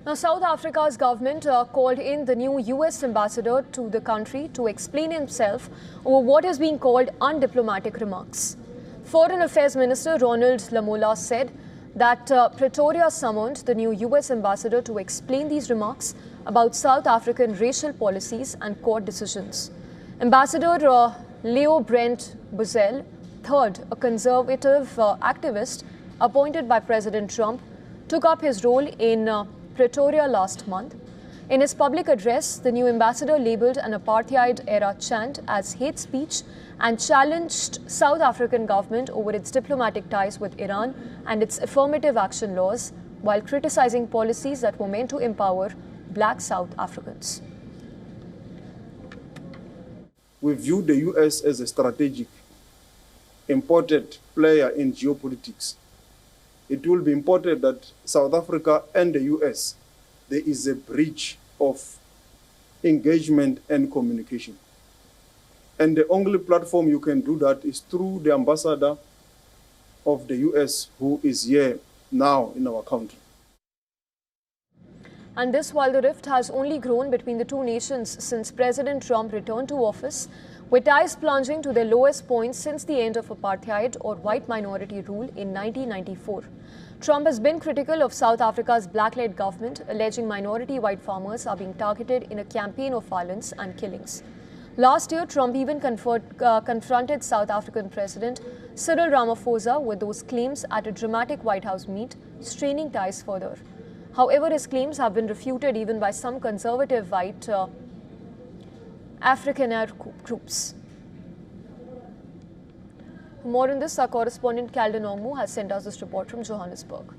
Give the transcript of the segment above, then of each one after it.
Now, South Africa's government called in the new US ambassador to the country to explain himself over what is being called undiplomatic remarks. Foreign Affairs Minister Ronald Lamola said that Pretoria summoned the new US ambassador to explain these remarks about South African racial policies and court decisions. Ambassador Leo Brent Bozell, third, a conservative activist appointed by President Trump, took up his role in Pretoria last month. In his public address, the new ambassador labelled an apartheid-era chant as hate speech and challenged South African government over its diplomatic ties with Iran and its affirmative action laws, while criticising policies that were meant to empower black South Africans. We view the US as a strategic, important player in geopolitics. It will be important that South Africa and the US, there is a bridge of engagement and communication. And the only platform you can do that is through the ambassador of the US who is here now in our country. And this while the rift has only grown between the two nations since President Trump returned to office, with ties plunging to their lowest point since the end of apartheid or white minority rule in 1994. Trump has been critical of South Africa's black-led government, alleging minority white farmers are being targeted in a campaign of violence and killings. Last year, Trump even confronted South African President Cyril Ramaphosa with those claims at a dramatic White House meet, straining ties further. However, his claims have been refuted even by some conservative white Afrikaner groups. For more on this, our correspondent Calden Ongmu has sent us this report from Johannesburg.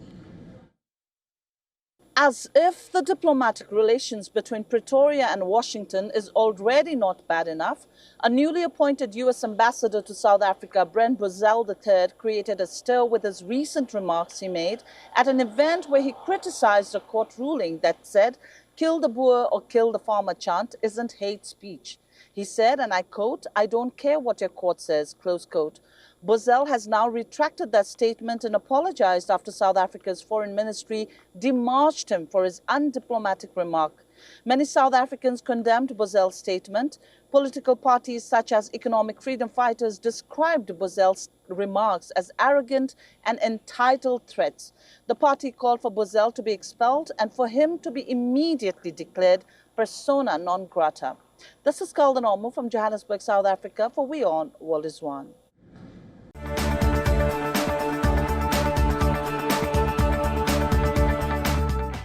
As if the diplomatic relations between Pretoria and Washington is already not bad enough, a newly appointed US ambassador to South Africa, Brent Bozell III, created a stir with his recent remarks he made at an event where he criticized a court ruling that said, "Kill the Boer or kill the farmer" chant isn't hate speech. He said, and I quote, "I don't care what your court says," close quote. Bozell has now retracted that statement and apologized after South Africa's foreign ministry demarched him for his undiplomatic remark. Many South Africans condemned Bozell's statement. Political parties such as Economic Freedom Fighters described Bozell's remarks as arrogant and entitled threats. The party called for Bozell to be expelled and for him to be immediately declared persona non grata. This is Calden Ongmu from Johannesburg, South Africa for WION World is One.